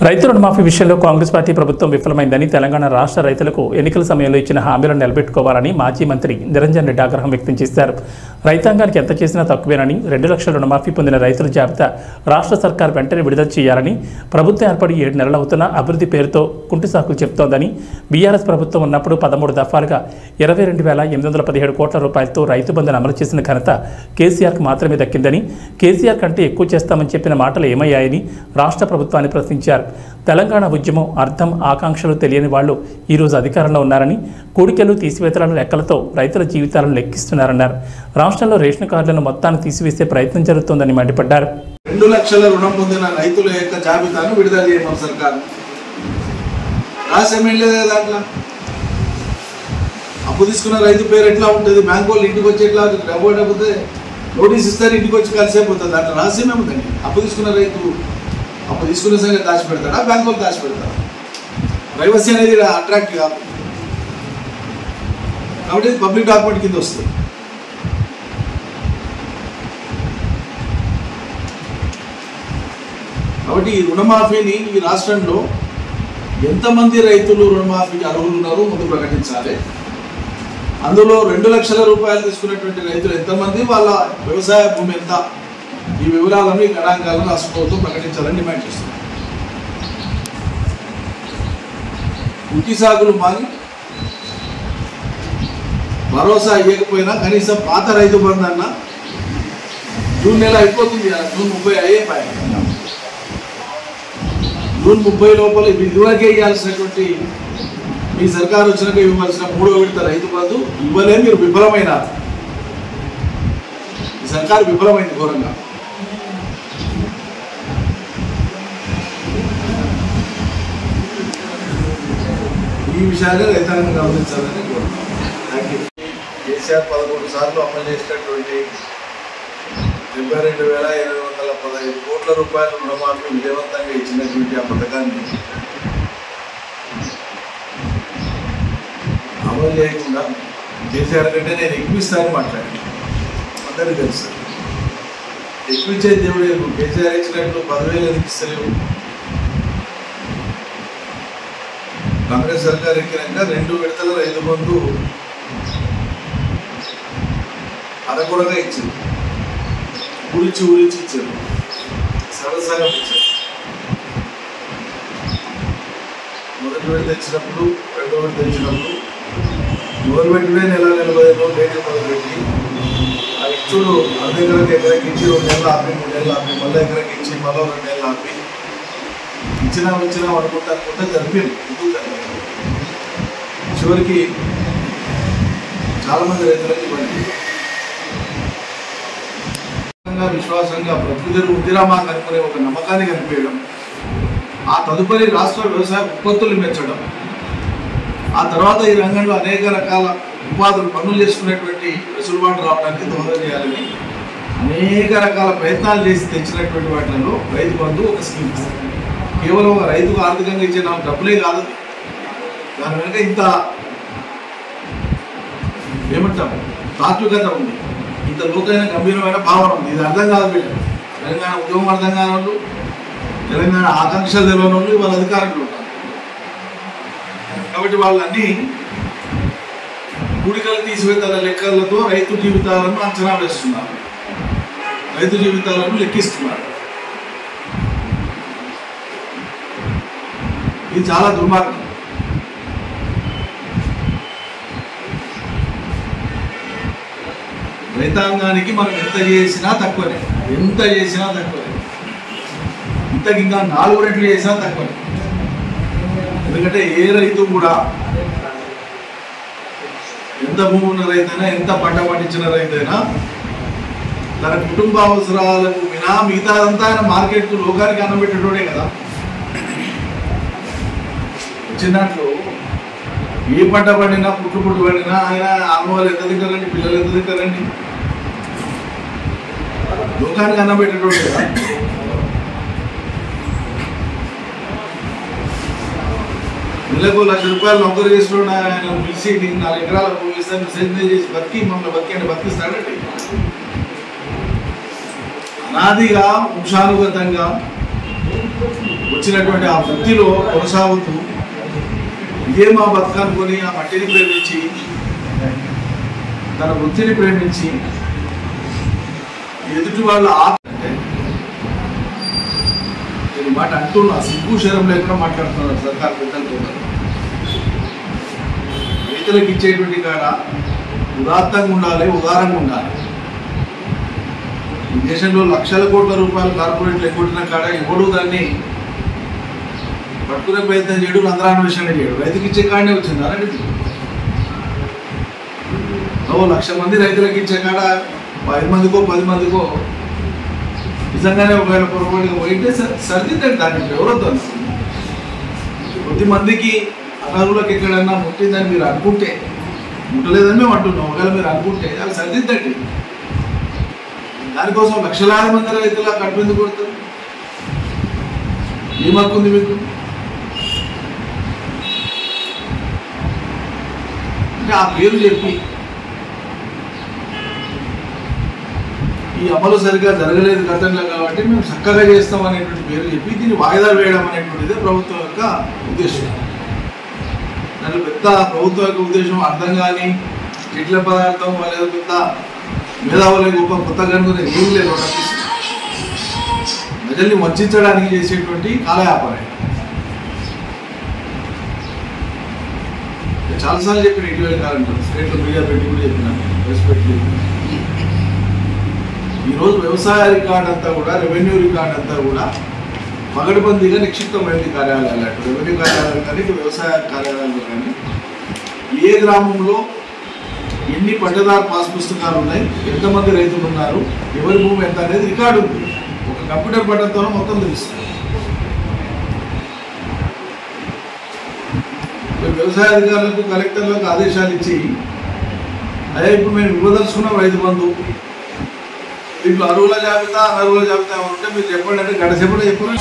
రైతు రుణమాఫీ విషయంలో కాంగ్రెస్ పార్టీ ప్రభుత్వం విఫలమైందని తెలంగాణ రాష్ట్ర రైతులకు ఎన్నికల సమయంలో ఇచ్చిన హామీలను నిలబెట్టుకోవాలని మాజీ మంత్రి నిరంజన్ రెడ్డి ఆగ్రహం వ్యక్తం చేశారు. రైతాంగానికి ఎంత చేసినా తక్కువేనని 2 లక్షల రుణమాఫీ పొందిన రైతుల జాబితా రాష్ట్ర సర్కార్ వెంటనే విడుదల చేయాలని, ప్రభుత్వం ఏర్పడి 7 నెలలవుతున్న అభివృద్ధి పేరుతో కుంటి సాకులు చెబుతోందని, బీఆర్ఎస్ ప్రభుత్వం ఉన్నప్పుడు 13 దఫాలుగా 22,817 కోట్ల రూపాయలతో రైతు బంధును అమలు చేసిన ఘనత కేసీఆర్కు మాత్రమే దక్కిందని, కేసీఆర్ కంటే ఎక్కువ చేస్తామని చెప్పిన మాటలు ఏమయ్యాయని రాష్ట్ర ప్రభుత్వాన్ని ప్రశ్నించారు. తెలంగాణ ఉద్యమం అర్థం ఆకాంక్షలు తెలియని వాళ్లు ఈరోజు అధికారంలో ఉన్నారని, కూడికలు తీసివేతల లెక్కలతో రైతుల జీవితాలను లెక్కిస్తున్నారన్నారు. రాష్ట్రంలో రేషన్ కార్డులను మొత్తాన్ని తీసివేసే ప్రయత్నం జరుగుతోందని మండిపడ్డారు. 2 లక్షల రుణం పొందిన రైతుల యొక్క జాబితాను విడుదల చేయమని సర్కారు రాసేమేం లేదా? దాంట్లో అప్పు తీసుకున్న రైతు పేరు ఎట్లా ఉంటుంది, బ్యాంకు వాళ్ళు ఇంటికి వచ్చి ఎట్లా డబ్బుతే నోటీస్ ఇస్తారు, ఇంటికి వచ్చి కలిసిపోతుంది. దాంట్లో రాసేమేముందండి? అప్పు తీసుకున్న రైతు అప్పు తీసుకున్న సంగతి దాచిపెడతాడా, బ్యాంకు వాళ్ళు దాచిపెడతారా? ప్రైవసీ అనేది అట్రాక్ట్ కాదు కాబట్టి పబ్లిక్ డాక్యుమెంట్ కింద వస్తుంది. కాబట్టి ఈ రుణమాఫీని ఈ రాష్ట్రంలో ఎంతమంది రైతులు రుణమాఫీకి అర్హులు ఉన్నారో ముందు ప్రకటించాలి. అందులో 2 లక్షల రూపాయలు తీసుకున్నటువంటి రైతులు ఎంతమంది, వాళ్ళ వ్యవసాయ భూమి ఎంత, ఈ వివరాలను ఈ గణాంకాలను రాష్ట్ర ప్రభుత్వం ప్రకటించాలని డిమాండ్ చేస్తుంది. కుంటి సాగులు మాని భరోసా ఇవ్వకపోయినా కనీసం పాత రైతు బంధు అన్న జూన్ నెల అయిపోతుంది, జూన్ 30 అయ్యేపాయ. జూన్ 30 లోపల ఇదివరకే ఇవ్వాల్సినటువంటి మీ సర్కారు వచ్చినాక ఇవ్వాల్సిన 3వ విడత రైతు బంధు ఇవ్వలే. మీరు విఫలమైన ఈ సర్కారు విఫలమైంది ఘోరంగా. ఈ విషయాన్ని రైతాంగం గమనించాలని కోరుతున్నాను. కేసీఆర్ 11 సార్లు అమలు చేసినటువంటి 72,815 కోట్ల రూపాయల రుణమాఫీ విజయవంతంగా ఇచ్చినటువంటి ఆ పథకాన్ని అమలు చేయకుండా కేసీఆర్ కంటే నేను ఎక్కువ ఇస్తానని మాట్లాడాను. అందరికీ తెలుసు ఎక్కువ ఇచ్చేది దేవుడు. కేసీఆర్ ఇచ్చినట్టు 10,000 ఎందుకు ఇస్తలేవు? కాంగ్రెస్ సర్కార్ ఎక్కినాక 2 విడతల రైతు బంధు అరకొరగా ఇచ్చింది, ఊరించి ఇచ్చారు, సగం ఇచ్చారు. మొదటి విడత ఇచ్చినప్పుడు, 2వ విడత ఇచ్చినప్పుడు మొదలుపెట్టినే నెల 40 రోజులు డేట్ మొదలుపెట్టి ఆ ఇచ్చుడు ఎకరాకి ఇచ్చి 2 నెలలు ఆపి, 3 నెలలు ఆపి, మళ్ళీ ఎకరాకి ఇచ్చి మళ్ళీ 2 నెలలు ఆపి ఇచ్చినా అనుకుంటా జరిపింది. చివరికి చాలామంది రైతులకి ఇవ్వండి విశ్వాసంగా ప్రకృతి ఉందిరామా కనుక్కునే ఒక నమ్మకాన్ని కనిపించడం, ఆ తదుపరి రాష్ట్ర వ్యవసాయ ఉత్పత్తులు పెంచడం, ఆ తర్వాత ఈ రంగంలో అనేక రకాల ఉపాధులు పనులు చేసుకునేటువంటి వెసులుబాటు రావడానికి దోహదం చేయాలని అనేక రకాల ప్రయత్నాలు చేసి తెచ్చినటువంటి వాటిలో రైతు బంధు ఒక స్కీమ్. కేవలం ఒక రైతుకు ఆర్థికంగా ఇచ్చే నాకు డబ్బులే కాదు, దాని వెనుక ఇంత ఏమంటాము తాత్వికత ఉంది, ఇంత లోతైన గంభీరమైన భావన ఉంది. ఇది అర్థం కాదు వీళ్ళు. తెలంగాణ ఉద్యమం అర్థం కాని వాళ్ళు, తెలంగాణ ఆకాంక్షలు తెలియని వాళ్ళు వాళ్ళ అధికారులు ఉంటారు. కాబట్టి వాళ్ళన్నీ కూడికలు తీసివేతల లెక్కలతో రైతు జీవితాలను అంచనా వేస్తున్నారు, రైతు జీవితాలను లెక్కిస్తున్నారు. ఇది చాలా దుర్మార్గం. రైతాంగానికి మనం ఎంత చేసినా తక్కువనే, ఇంతకు ఇంకా 4 రెట్లు చేసినా తక్కువనే. ఎందుకంటే ఏ రైతు కూడా ఎంత భూమి ఉన్న రైతైనా, ఎంత పంట పండించిన రైతైనా తన కుటుంబ అవసరాలకు వినా మిగతాదంతా ఆయన మార్కెట్ లోకానికి అన్నబెట్టేటోడే కదా. వచ్చినట్లు ఏ పంట పండినా, పుట్టు పండినా ఆయన ఆడవాళ్ళు ఎంత తింటారండి, పిల్లలు ఎంత తింటారండి, లోకానికి అన్నబెట్టేటోడే కదా. నెలకు 1 లక్ష రూపాయలు నౌకరు చేస్తున్నాడు ఆయన పిలిచి, నీకు 4 ఎకరాల భూమి ఇస్తాను, సేద్యం చేసి మమ్మల్ని బతికిస్తాడండి. అనాదిగా వంశానుగతంగా వచ్చినటువంటి ఆ వృత్తిలో కొనసాగుతూ ఇదే మా బతుకనుకొని ఆ మట్టిని ప్రేమించి తన వృత్తిని ప్రేమించి ఎదుటి వాళ్ళ నేను మాట అంటున్నా, సిగ్గు శరం లేకుండా మాట్లాడుతున్నారు సర్కార్ పెద్దలతో. రైతులకు ఇచ్చేటువంటి కాడ ఉదాత్తంగా ఉండాలి, ఉదారంగా ఉండాలి. ఈ దేశంలో లక్షల కోట్ల రూపాయలు కార్పొరేట్లు ఎగ్గొట్టిన కాడ ఎవడు దాన్ని పట్టుకునే ప్రయత్నం చేయడు, రంధ్రాన్వేషణ చేయడు. రైతుకి ఇచ్చే కాడనే వచ్చింది అలాంటి 1,00,000 మంది రైతులకు ఇచ్చే కాడ 5 మందికో 10 మందికో నిజంగానే ఒకవేళ పొరపాటుగా పోయింటే సర్దిద్దండి. దాన్ని ఎవరొద్దు అనుకుంది. కొద్ది మందికి అనర్హులకు ఎక్కడన్నా ముట్టిందని మీరు అనుకుంటే, ముట్టలేదని మేము అంటున్నాం, ఒకవేళ మీరు అనుకుంటే అది సర్దిద్దండి. దానికోసం లక్షలాది మంది రైతుల కడుపు ఎందుకు కొడతారు? ఏం హక్కుంది మీకు? అంటే ఆ పేరు చెప్పి ఈ అమలు సరిగ్గా జరగలేదు గతంలో కాబట్టి మేము చక్కగా చేస్తాం అనేటువంటి పేరు చెప్పి దీన్ని వాయిదా వేయడం అనేటువంటిదే ప్రభుత్వం యొక్క ఉద్దేశం. దాంట్లో పెద్ద ప్రభుత్వం యొక్క ఉద్దేశం అర్థం కానీ చెట్ల పదార్థం లేదా పెద్ద మేధావులే గొప్ప కొత్త కనుక ఏం లేదు. ప్రజల్ని వంచడానికి చేసేటువంటి కాలయాపనం. చాలాసార్లు చెప్పిన ఇటీవల కాలంలో స్టేట్లో మీడియా పెట్టి కూడా చెప్పినాను, రెస్పెక్ట్ చెప్పిన. ఈరోజు వ్యవసాయ రికార్డ్ అంతా కూడా, రెవెన్యూ రికార్డ్ అంతా కూడా పగడబందీగా నిక్షిప్తమైంది. కార్యాలయాలు అటు రెవెన్యూ కార్యాలయాలు కానీ ఇటు వ్యవసాయ కార్యాలయాలు కానీ ఏ గ్రామంలో ఎన్ని పట్టదారు పాస్ పుస్తకాలు ఉన్నాయి, ఎంతమంది రైతులు ఉన్నారు, ఎవరి భూమి ఎంత అనేది రికార్డు ఉంది. ఒక కంప్యూటర్ బటన్తోనే మొత్తం తెలుస్తుంది. వ్యవసాయ అధికారులకు కలెక్టర్లకు ఆదేశాలు ఇచ్చి అదే ఇప్పుడు మేము ఇవ్వదలుచుకున్నాం రైతు బంధు, దీంట్లో అర్హుల జాబితా అనర్హుల జాబితా ఏమంటే మీరు చెప్పండి అంటే గడసేపట్లో చెప్పండి.